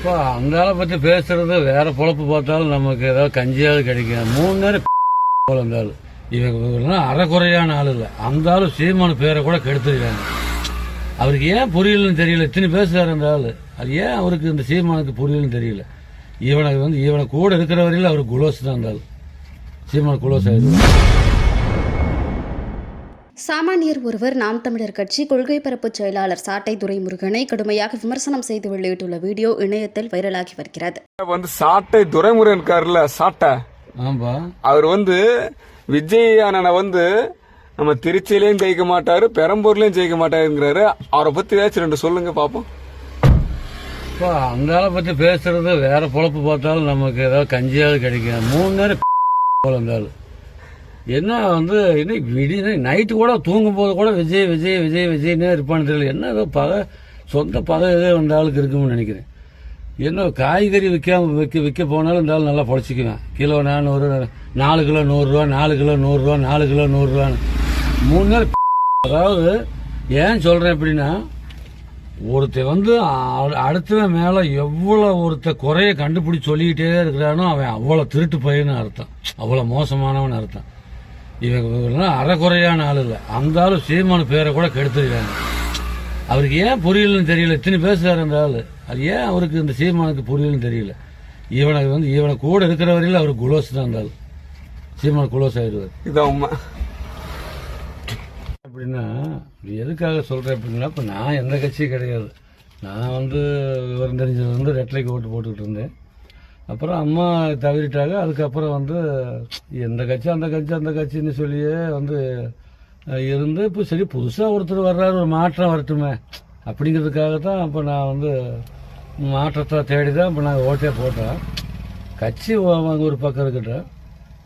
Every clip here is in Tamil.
இப்போ அந்த ஆளை பற்றி பேசுறது வேற பொழப்பு பார்த்தாலும் நமக்கு ஏதாவது கஞ்சியாவது கிடைக்கும். 3 நேரம் போல அந்த ஆள் இவங்க அறக்குறையான ஆள் இல்லை. அந்த ஆளு சீமான பேரை கூட கெடுத்துருக்காங்க. அவருக்கு ஏன் புரியலன்னு தெரியல. இத்தனை பேசுறாரு அந்த ஆள். அது ஏன் அவருக்கு இந்த சீமானுக்கு புரியலன்னு தெரியல. இவனை கூட இருக்கிற வரையில அவருக்கு குளோஸ் தான். அந்த ஆள் சீமான குளோஸ் ஆயிடுவார். சாமானியர் ஒருவர் நாம் தமிழர் கட்சி கொள்கை பரப்பு செயலாளர் சாட்டை துரைமுருகனை கடுமையாக விமர்சனம் செய்து வெளியிட்டுள்ள வீடியோ இணையத்தில் வைரலாகி வருகிறது. சாட்டை துரைமுருகன் இருக்காருல்ல, சாட்டை அவர் விஜய் அண்ணனை நம்ம திருச்சியிலையும் ஜெயிக்க மாட்டாரு, பெரம்பூர்லயும் ஜெயிக்க மாட்டாருங்கிறாரு. அவரை பத்தி ஏதாச்சும் 2 சொல்லுங்க பாப்போம். அந்த ஆளை பத்தி பேசுறது வேற பொழப்பு பார்த்தாலும் நமக்கு ஏதாவது கஞ்சியாவது கிடைக்கும். 3 நேரம் போல அந்த ஆள் என்ன இன்னைக்கு நைட்டு கூட தூங்கும் போது கூட விஜய் விஜய் விஜய் விஜய்னே இருப்பான்னு தெரியல. என்ன ஏதோ சொந்த பகை ஏதோ அந்த ஆளுக்கு இருக்குன்னு நினைக்கிறேன். என்ன காய்கறி விற்க போனாலும் இந்த ஆள் நல்லா பொழைச்சிக்குவேன். கிலோ 400, 4 கிலோ 100 ரூபா, 4 கிலோ 100 ரூபா, 4 கிலோ 100 ரூபான்னு 3 நேரம். அதாவது ஏன் சொல்றேன் அப்படின்னா, ஒருத்தன் அடுத்தவன் மேல எவ்வளவு குறைய கண்டுபிடிச்சு சொல்லிக்கிட்டே இருக்கிறானோ அவன் அவ்வளவு திருட்டு பையன்னு அர்த்தம், அவ்வளவு மோசமானவன் அர்த்தம். இவங்க அறக்குறையான ஆள் இல்லை. அந்த ஆளு சீமான பேரை கூட கெடுத்துருக்காங்க. அவருக்கு ஏன் புரியலன்னு தெரியல. இத்தனை பேசுறாரு அந்த ஆளு. அது ஏன் அவருக்கு இந்த சீமானுக்கு புரியலன்னு தெரியல. இவனை கூட இருக்கிற வரையில அவருக்கு குளோஸ் தான். அந்த ஆள் சீமான குளோஸ் ஆயிடுவார். இதான் உண்மை. அப்படின்னா எதுக்காக சொல்றேன் அப்படின்னா, இப்ப நான் எந்த கட்சியும் கிடையாது. நான் விவரம் தெரிஞ்சது ரெட்டலைக்கு ஓட்டு போட்டுக்கிட்டு இருந்தேன். அப்புறம் அம்மா தவறிட்டாங்க. அதுக்கப்புறம் எந்த கட்சி அந்த கட்சின்னு சொல்லியே இருந்து இப்போ சரி புதுசாக ஒருத்தர் வர்றாரு, ஒரு மாற்றம் வரட்டுமே அப்படிங்கிறதுக்காக தான் இப்போ நான் மாற்றத்தை தேடி தான் இப்போ நான் ஓட்டே போட்டேன். கட்சி ஒரு பக்கம் இருக்கட்டும்,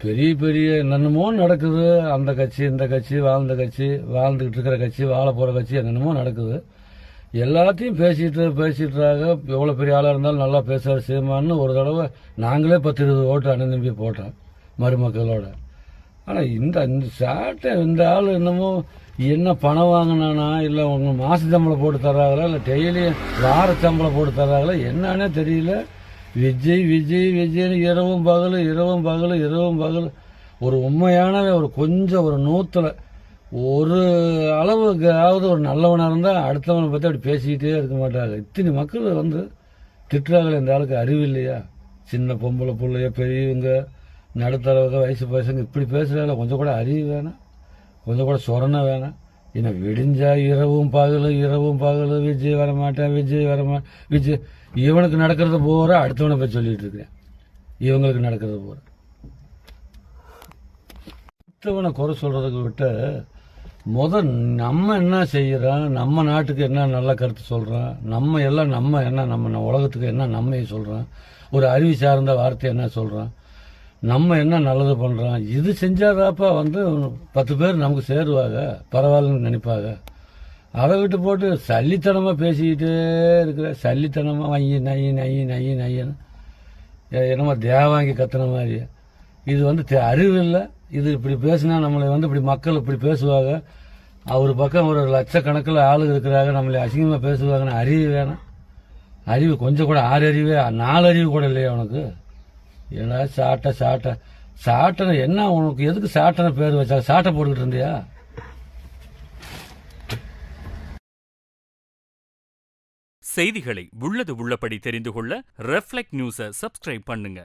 பெரிய பெரிய என்னென்னமோ நடக்குது. அந்த கட்சி இந்த கட்சி வாழ்ந்துக்கிட்டு இருக்கிற கட்சி, வாழ போகிற கட்சி என்னென்னமோ நடக்குது. எல்லாத்தையும் பேசிட்டுறாங்க. எவ்வளோ பெரிய ஆளாக இருந்தாலும் நல்லா பேசுவார் சீமான்னு ஒரு தடவை நாங்களே 10-20 ஓட்டு அண்ணன் தம்பி போட்டோம் மருமக்களோட. ஆனால் இந்த சாட்டை இந்த ஆள் என்னமோ என்ன பணம் வாங்கினானா, இல்லை உங்க மாச சம்பளம் போட்டு தர்றாங்களா, இல்லை டெய்லி வார சம்பளம் போட்டு தர்றாங்களா என்னன்னே தெரியல. விஜய் விஜய் விஜய்னு இரவும் பகல் ஒரு உண்மையான கொஞ்சம் ஒரு நூத்துல ஒரு அளவுக்காவது ஒரு நல்லவனாக இருந்தால் அடுத்தவனை பற்றி அப்படி பேசிக்கிட்டே இருக்க மாட்டாங்க. இத்தனை மக்கள் திட்டுறாங்களே. இந்த ஆளுக்கு அறிவு இல்லையா? சின்ன பொம்பளை பிள்ளைய, பெரியவங்க, நடுத்தரவங்க, வயசு பசங்க இப்படி பேசுகிறாங்க. கொஞ்சம் கூட அறிவு வேணாம், கொஞ்சம் கூட சொரணை வேணாம். ஏன்னா விடிஞ்சா இரவும் பகல் விஜய் வரமாட்டேன் விஜய். இவனுக்கு நடக்கிறது போற அடுத்தவனை போய் சொல்லிட்டு இருக்கிறேன். இவங்களுக்கு நடக்கிறது போற அடுத்தவனை குறை சொல்றதுக்கு விட்டு நம்ம என்ன செய்யறோம், நம்ம நாட்டுக்கு என்ன நல்ல கருத்து சொல்றோம், நம்ம உலகத்துக்கு என்ன நம்ம சொல்றோம், ஒரு அறிவு சார்ந்த வார்த்தை என்ன சொல்றோம், நம்ம என்ன நல்லது பண்றோம், இது செஞ்சாதாப்பா 10 பேர் நமக்கு சேருவாங்க, பரவாயில்லன்னு நினைப்பாங்க. அதை விட்டு போட்டு சல்லித்தனமா பேசிக்கிட்டே இருக்கிற, சல்லித்தனமா நையன்னு என்னமோ தேவாங்கி கத்துன மாதிரி. இது அறிவு இல்லை. இது இப்படி பேசினா நம்மளை இப்படி மக்கள் இப்படி பேசுவாங்க. ஒரு பக்கம் ஒரு லட்சக்கணக்கில் ஆளுங்க இருக்கிறாங்க, நம்மளை அசிங்கமா பேசுவாங்கன்னு அறிவு வேணாம். அறிவு கொஞ்சம் கூட 6 அறிவே 4 அறிவு கூட இல்லையா உனக்கு? ஏன்னா சாட்டை என்ன உனக்கு எதுக்கு சாட்டனை பேர் வச்சா? சாட்டை போட்டுக்கிட்டு இருந்தியா? செய்திகளை உள்ளது உள்ளபடி தெரிந்து கொள்ள ரெஃப்ளெக்ட் நியூஸை சப்ஸ்கிரைப் பண்ணுங்க.